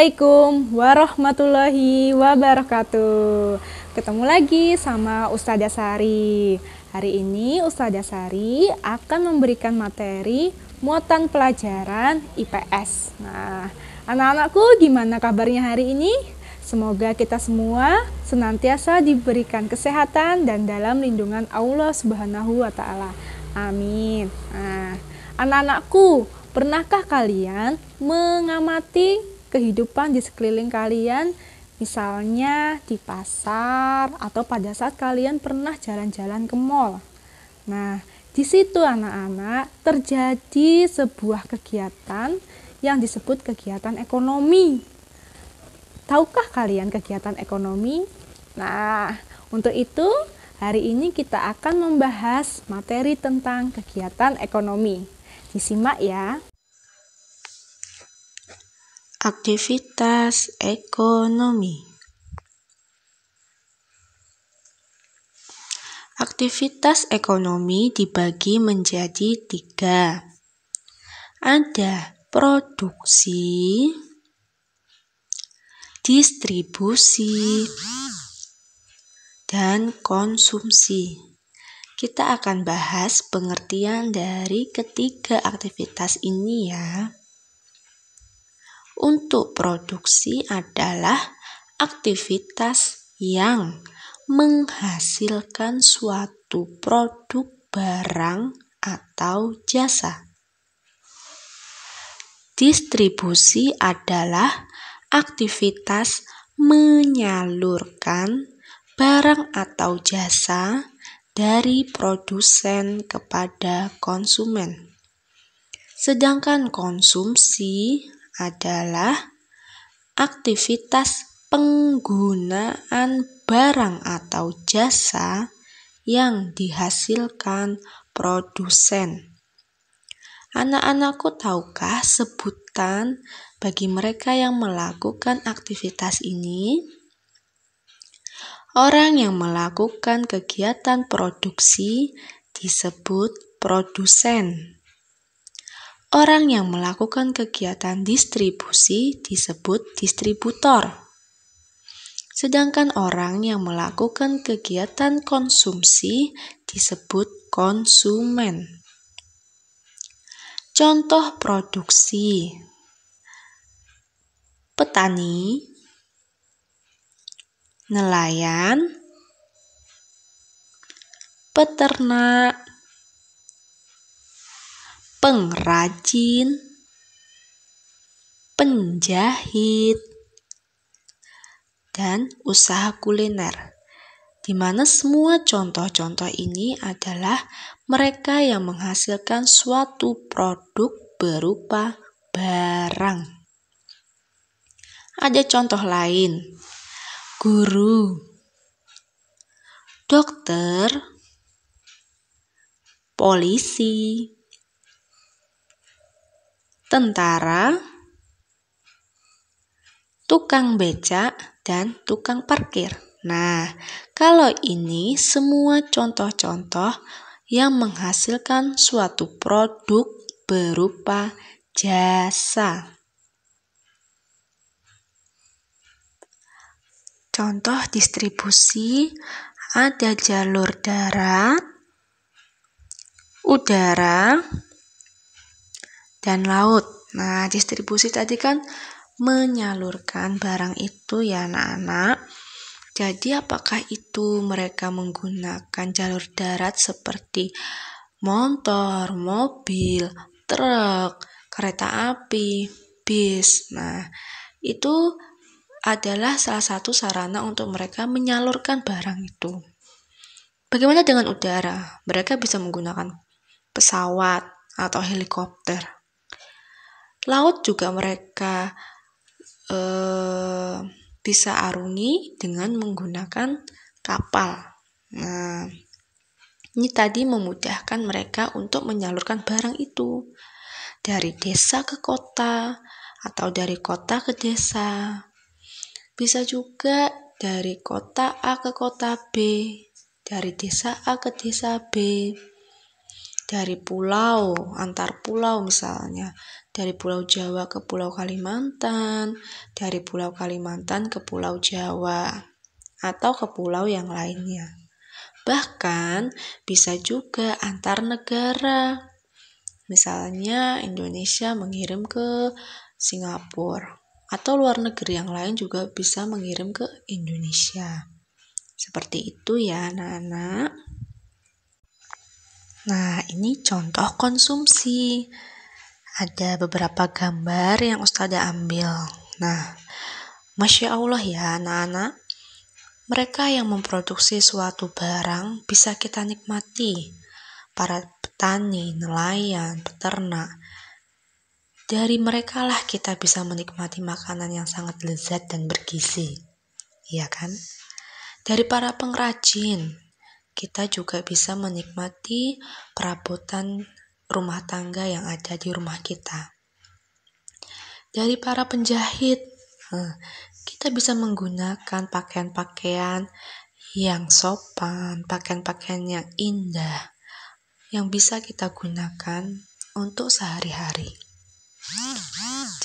Assalamualaikum warahmatullahi wabarakatuh. Ketemu lagi sama Ustadzah Sari. Hari ini Ustadzah Sari akan memberikan materi muatan pelajaran IPS. Nah, anak-anakku gimana kabarnya hari ini? Semoga kita semua senantiasa diberikan kesehatan dan dalam lindungan Allah Subhanahu wa Ta'ala. Amin. Nah, anak-anakku, pernahkah kalian mengamati kehidupan di sekeliling kalian, misalnya di pasar atau pada saat kalian pernah jalan-jalan ke mall? Nah, di situ anak-anak terjadi sebuah kegiatan yang disebut kegiatan ekonomi. Tahukah kalian kegiatan ekonomi? Nah, untuk itu hari ini kita akan membahas materi tentang kegiatan ekonomi. Disimak ya. Aktivitas ekonomi. Aktivitas ekonomi dibagi menjadi 3. Ada produksi, distribusi, dan konsumsi. Kita akan bahas pengertian dari ketiga aktivitas ini ya. Untuk produksi adalah aktivitas yang menghasilkan suatu produk barang atau jasa. Distribusi adalah aktivitas menyalurkan barang atau jasa dari produsen kepada konsumen. Sedangkan konsumsi adalah aktivitas penggunaan barang atau jasa yang dihasilkan produsen. Anak-anakku, tahukah sebutan bagi mereka yang melakukan aktivitas ini? Orang yang melakukan kegiatan produksi disebut produsen. Orang yang melakukan kegiatan distribusi disebut distributor. Sedangkan orang yang melakukan kegiatan konsumsi disebut konsumen. Contoh produksi: petani, nelayan, peternak, pengrajin, penjahit, dan usaha kuliner, di mana semua contoh-contoh ini adalah mereka yang menghasilkan suatu produk berupa barang. Ada contoh lain: guru, dokter, polisi, tentara, tukang becak, dan tukang parkir. Nah, kalau ini semua contoh-contoh yang menghasilkan suatu produk berupa jasa. Contoh distribusi ada jalur darat, udara, dan laut. Nah, distribusi tadi kan menyalurkan barang itu ya anak-anak. Jadi apakah itu mereka menggunakan jalur darat seperti motor, mobil, truk, kereta api, bis. Nah, itu adalah salah satu sarana untuk mereka menyalurkan barang itu. Bagaimana dengan udara? Mereka bisa menggunakan pesawat atau helikopter. Laut juga mereka bisa arungi dengan menggunakan kapal. Nah, ini tadi memudahkan mereka untuk menyalurkan barang itu dari desa ke kota atau dari kota ke desa. Bisa juga dari kota A ke kota B, dari desa A ke desa B. dari pulau, antar pulau misalnya, dari Pulau Jawa ke Pulau Kalimantan, dari Pulau Kalimantan ke Pulau Jawa, atau ke pulau yang lainnya. Bahkan bisa juga antar negara. Misalnya Indonesia mengirim ke Singapura, atau luar negeri yang lain juga bisa mengirim ke Indonesia. Seperti itu ya anak-anak. Nah, ini contoh konsumsi. Ada beberapa gambar yang Ustazah ambil. Nah, Masya Allah ya anak-anak. Mereka yang memproduksi suatu barang bisa kita nikmati. Para petani, nelayan, peternak. Dari mereka lah kita bisa menikmati makanan yang sangat lezat dan bergizi. Iya kan? Dari para pengrajin, kita juga bisa menikmati perabotan rumah tangga yang ada di rumah kita. Dari para penjahit, kita bisa menggunakan pakaian-pakaian yang sopan, pakaian-pakaian yang indah, yang bisa kita gunakan untuk sehari-hari.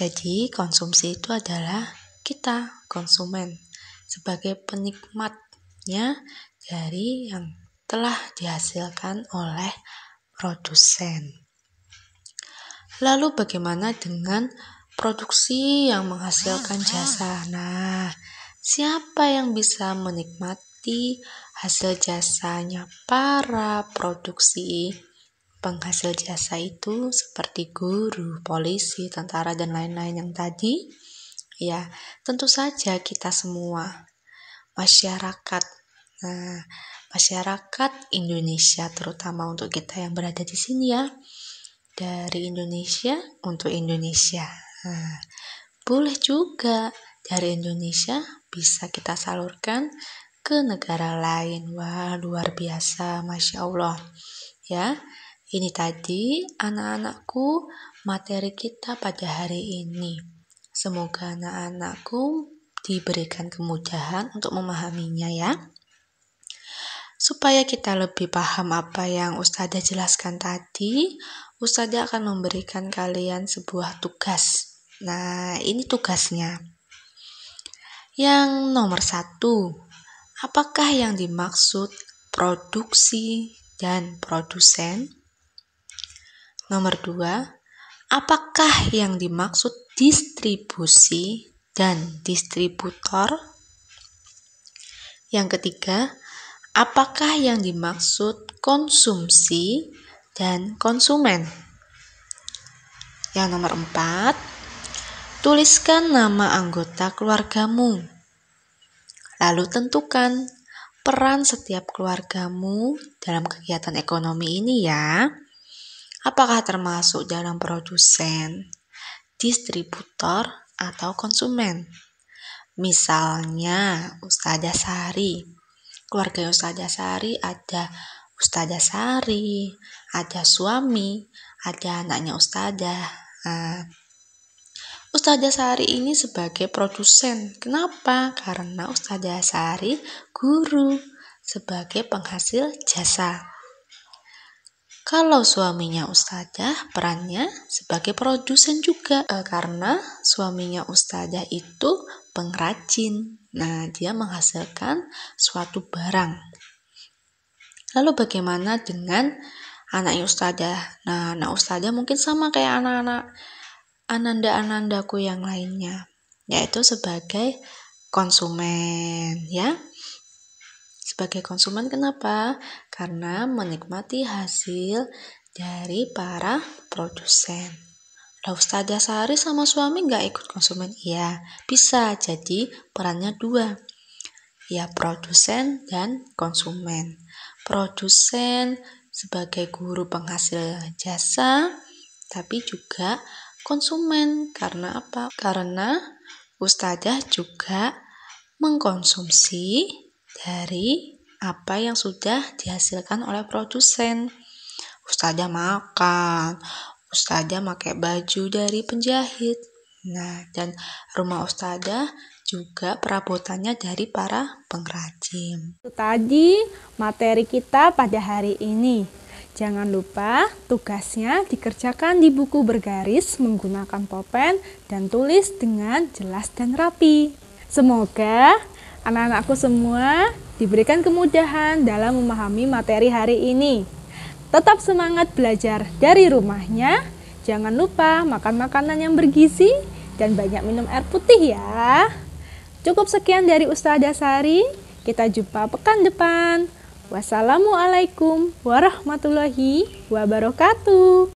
Jadi konsumsi itu adalah kita, konsumen, sebagai penikmatnya dari yang telah dihasilkan oleh produsen. Lalu bagaimana dengan produksi yang menghasilkan jasa? Nah, siapa yang bisa menikmati hasil jasanya para produksi penghasil jasa itu, seperti guru, polisi, tentara, dan lain-lain yang tadi? Ya, tentu saja kita semua, masyarakat. Nah, masyarakat Indonesia, terutama untuk kita yang berada di sini ya, dari Indonesia untuk Indonesia. Nah, boleh juga dari Indonesia bisa kita salurkan ke negara lain. Wah, luar biasa, Masya Allah. Ya, ini tadi anak-anakku materi kita pada hari ini. Semoga anak-anakku diberikan kemudahan untuk memahaminya ya. Supaya kita lebih paham apa yang Ustazah jelaskan tadi, Ustazah akan memberikan kalian sebuah tugas. Nah, ini tugasnya. Yang nomor 1, apakah yang dimaksud produksi dan produsen? Nomor 2, apakah yang dimaksud distribusi dan distributor? Yang ketiga, apakah yang dimaksud konsumsi dan konsumen? Yang nomor 4, tuliskan nama anggota keluargamu. Lalu tentukan peran setiap keluargamu dalam kegiatan ekonomi ini ya. Apakah termasuk dalam produsen, distributor, atau konsumen? Misalnya Ustazah Sari. Keluarga Ustazah Sari ada Ustazah Sari, ada suami, ada anaknya Ustazah. Ustazah Sari ini sebagai produsen. Kenapa? Karena Ustazah Sari guru sebagai penghasil jasa. Kalau suaminya Ustazah, perannya sebagai produsen juga, karena suaminya Ustazah itu pengrajin. Nah, dia menghasilkan suatu barang. Lalu bagaimana dengan anaknya Ustazah? Nah, anak Ustazah mungkin sama kayak anak-anak ananda-anandaku yang lainnya, yaitu sebagai konsumen ya. Sebagai konsumen kenapa? Karena menikmati hasil dari para produsen. Lah Ustazah Sari sama suami nggak ikut konsumen? Iya, bisa. Jadi perannya 2. Ya, produsen dan konsumen. Produsen sebagai guru penghasil jasa, tapi juga konsumen. Karena apa? Karena Ustazah juga mengkonsumsi dari apa yang sudah dihasilkan oleh produsen. Ustazah makan, Ustazah pakai baju dari penjahit. Nah, dan rumah Ustazah juga perabotannya dari para pengrajin. Itu tadi materi kita pada hari ini. Jangan lupa tugasnya dikerjakan di buku bergaris menggunakan pulpen dan tulis dengan jelas dan rapi. Semoga anak-anakku semua diberikan kemudahan dalam memahami materi hari ini. Tetap semangat belajar dari rumahnya. Jangan lupa makan makanan yang bergizi dan banyak minum air putih ya. Cukup sekian dari Ustazah Sari. Kita jumpa pekan depan. Wassalamualaikum warahmatullahi wabarakatuh.